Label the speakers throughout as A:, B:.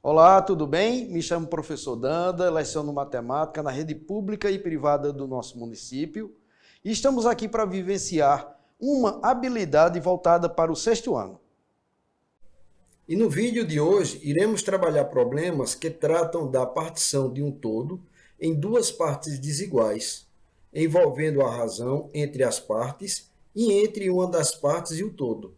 A: Olá, tudo bem? Me chamo professor Danda, leciono matemática na rede pública e privada do nosso município e estamos aqui para vivenciar uma habilidade voltada para o 6º ano.
B: E no vídeo de hoje iremos trabalhar problemas que tratam da partição de um todo em duas partes desiguais, envolvendo a razão entre as partes e entre uma das partes e o todo.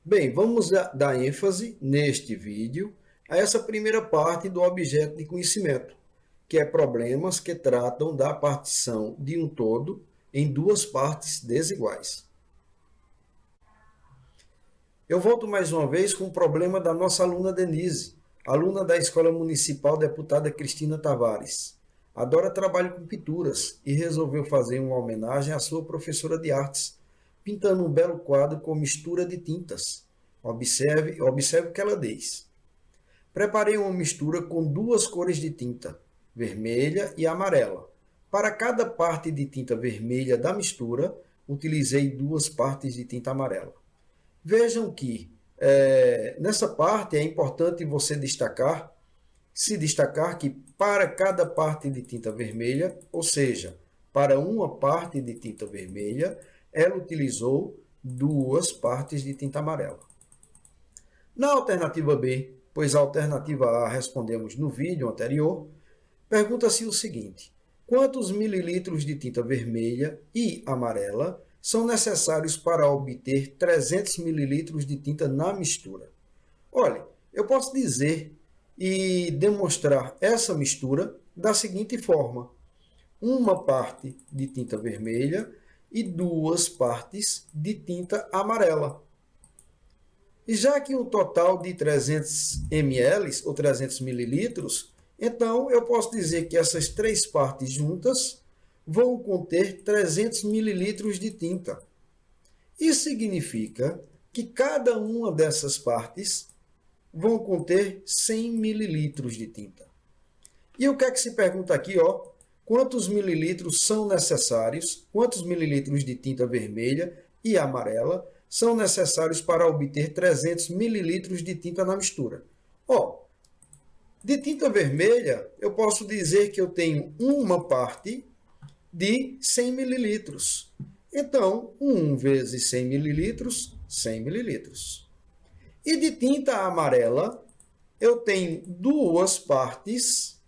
B: Bem, vamos dar ênfase neste vídeo a essa primeira parte do objeto de conhecimento, que é problemas que tratam da partição de um todo em duas partes desiguais. Eu volto mais uma vez com o problema da nossa aluna Denise, aluna da Escola Municipal Deputada Cristina Tavares. Adora trabalho com pinturas e resolveu fazer uma homenagem à sua professora de artes, pintando um belo quadro com mistura de tintas. Observe o que ela diz. Preparei uma mistura com duas cores de tinta, vermelha e amarela. Para cada parte de tinta vermelha da mistura, utilizei duas partes de tinta amarela. Vejam que nessa parte é importante você se destacar que para cada parte de tinta vermelha, ou seja, para uma parte de tinta vermelha, ela utilizou duas partes de tinta amarela. Na alternativa B, pois a alternativa A respondemos no vídeo anterior, pergunta-se o seguinte: quantos mililitros de tinta vermelha e amarela são necessários para obter 300 mililitros de tinta na mistura? Olha, eu posso dizer e demonstrar essa mistura da seguinte forma: uma parte de tinta vermelha e duas partes de tinta amarela. E já que o total de 300 ml ou 300 mililitros, então eu posso dizer que essas três partes juntas vão conter 300 mililitros de tinta. Isso significa que cada uma dessas partes vão conter 100 mililitros de tinta. E o que é que se pergunta aqui? Quantos mililitros são necessários, quantos mililitros de tinta vermelha e amarela são necessários para obter 300 mililitros de tinta na mistura? De tinta vermelha, eu posso dizer que eu tenho uma parte de 100 mililitros. Então, 1 vezes 100 mililitros, 100 mililitros. E de tinta amarela, eu tenho duas partes,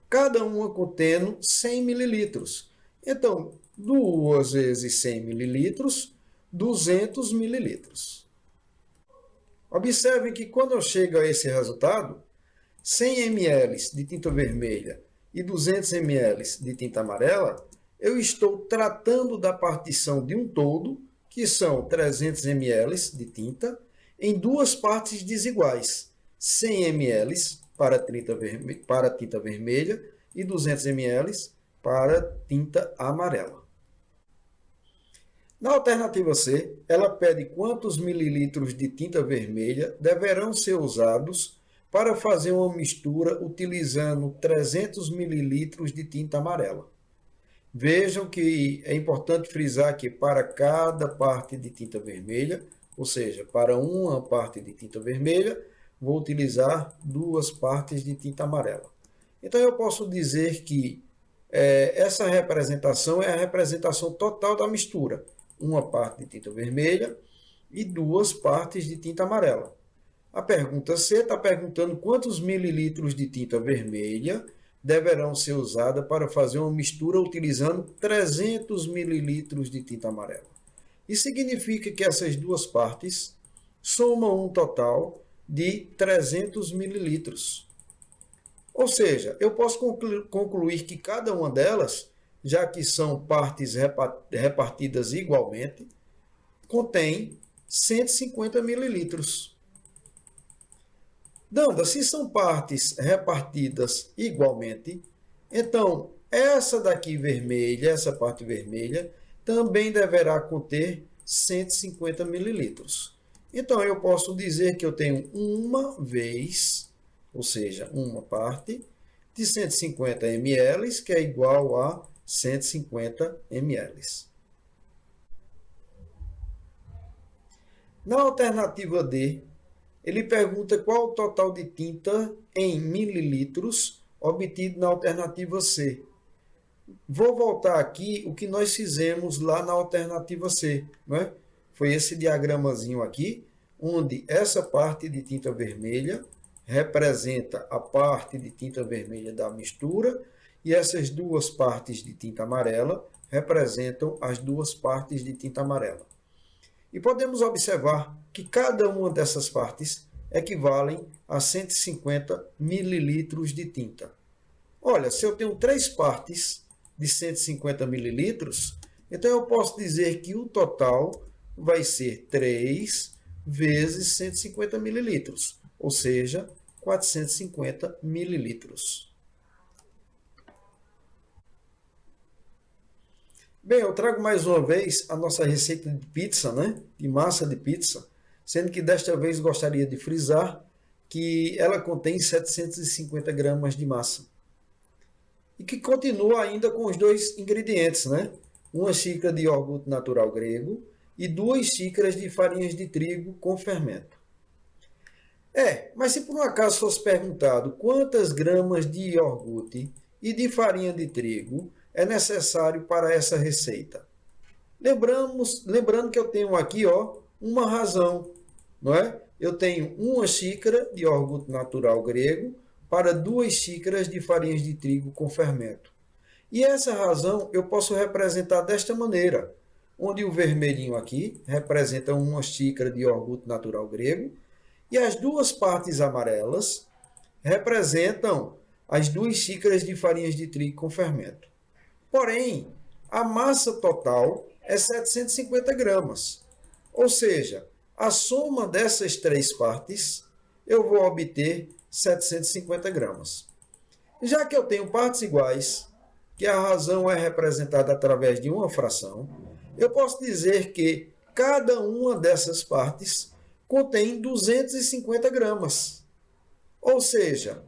B: cada uma contendo 100 mililitros. Então, 2 vezes 100 mililitros, 200 mililitros. Observe que quando eu chego a esse resultado, 100 ml de tinta vermelha e 200 ml de tinta amarela, eu estou tratando da partição de um todo, que são 300 ml de tinta, em duas partes desiguais, 100 ml para tinta vermelha e 200 ml para tinta amarela. Na alternativa C, ela pede quantos mililitros de tinta vermelha deverão ser usados para fazer uma mistura utilizando 300 mililitros de tinta amarela. Vejam que é importante frisar que para cada parte de tinta vermelha, ou seja, para uma parte de tinta vermelha, vou utilizar duas partes de tinta amarela. Então eu posso dizer que essa representação é a representação total da mistura. Uma parte de tinta vermelha e duas partes de tinta amarela. A pergunta C está perguntando quantos mililitros de tinta vermelha deverão ser usados para fazer uma mistura utilizando 300 mililitros de tinta amarela. Isso significa que essas duas partes somam um total de 300 mililitros. Ou seja, eu posso concluir que cada uma delas, já que são partes repartidas igualmente, contém 150 mililitros. Danda, se são partes repartidas igualmente, então essa daqui vermelha, essa parte vermelha, também deverá conter 150 mililitros. Então eu posso dizer que eu tenho uma vez, ou seja, uma parte, de 150 ml, que é igual a 150 ml. Na alternativa D, ele pergunta qual o total de tinta em mililitros obtido na alternativa C. Vou voltar aqui o que nós fizemos lá na alternativa C, não é? Foi esse diagramazinho aqui, onde essa parte de tinta vermelha representa a parte de tinta vermelha da mistura e essas duas partes de tinta amarela representam as duas partes de tinta amarela. E podemos observar que cada uma dessas partes equivalem a 150 mililitros de tinta. Olha, se eu tenho 3 partes de 150 mililitros, então eu posso dizer que o total vai ser 3 vezes 150 mililitros, ou seja, 450 mililitros. Bem, eu trago mais uma vez a nossa receita de pizza, né? De massa de pizza, sendo que desta vez gostaria de frisar que ela contém 750 gramas de massa. E que continua ainda com os 2 ingredientes, né? 1 xícara de iogurte natural grego e 2 xícaras de farinhas de trigo com fermento. Mas se por um acaso fosse perguntado quantas gramas de iogurte e de farinha de trigo é necessário para essa receita? Lembrando que eu tenho aqui uma razão, não é? Eu tenho 1 xícara de iogurte natural grego para 2 xícaras de farinhas de trigo com fermento. E essa razão eu posso representar desta maneira, onde o vermelhinho aqui representa 1 xícara de iogurte natural grego e as duas partes amarelas representam as 2 xícaras de farinhas de trigo com fermento. Porém, a massa total é 750 gramas. Ou seja, a soma dessas 3 partes, eu vou obter 750 gramas. Já que eu tenho partes iguais, que a razão é representada através de uma fração, eu posso dizer que cada uma dessas partes contém 250 gramas. Ou seja,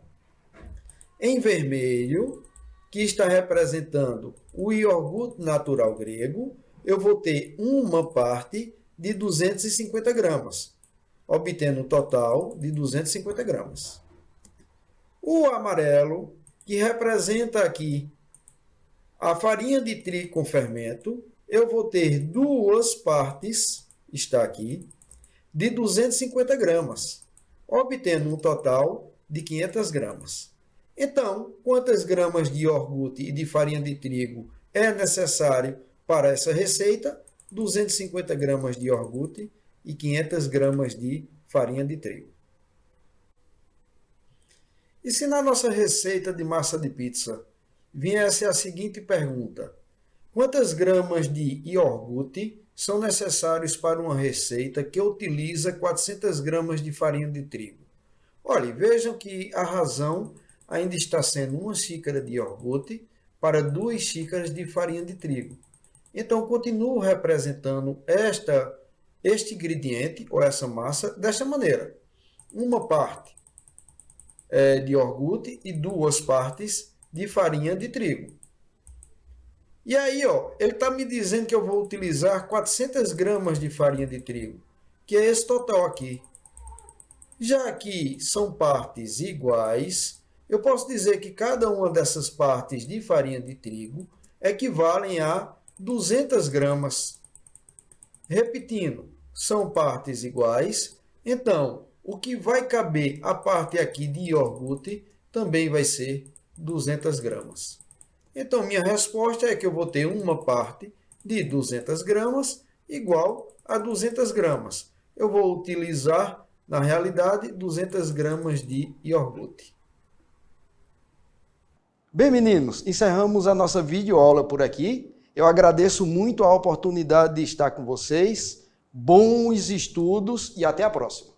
B: em vermelho, que está representando o iogurte natural grego, eu vou ter uma parte de 250 gramas, obtendo um total de 250 gramas. O amarelo, que representa aqui a farinha de trigo com fermento, eu vou ter 2 partes, está aqui, de 250 gramas, obtendo um total de 500 gramas. Então, quantas gramas de iogurte e de farinha de trigo é necessário para essa receita? 250 gramas de iogurte e 500 gramas de farinha de trigo. E se na nossa receita de massa de pizza viesse a seguinte pergunta: quantas gramas de iogurte são necessários para uma receita que utiliza 400 gramas de farinha de trigo? Olha, vejam que a razão ainda está sendo 1 xícara de iogurte para 2 xícaras de farinha de trigo. Então, continuo representando este ingrediente, ou essa massa, desta maneira. Uma parte de iogurte e 2 partes de farinha de trigo. E aí, ele está me dizendo que eu vou utilizar 400 gramas de farinha de trigo, que é esse total aqui. Já que são partes iguais, eu posso dizer que cada uma dessas partes de farinha de trigo equivalem a 200 gramas. Repetindo, são partes iguais, então o que vai caber a parte aqui de iogurte também vai ser 200 gramas. Então minha resposta é que eu vou ter uma parte de 200 gramas igual a 200 gramas. Eu vou utilizar, na realidade, 200 gramas de iogurte.
A: Bem, meninos, encerramos a nossa videoaula por aqui. Eu agradeço muito a oportunidade de estar com vocês. Bons estudos e até a próxima.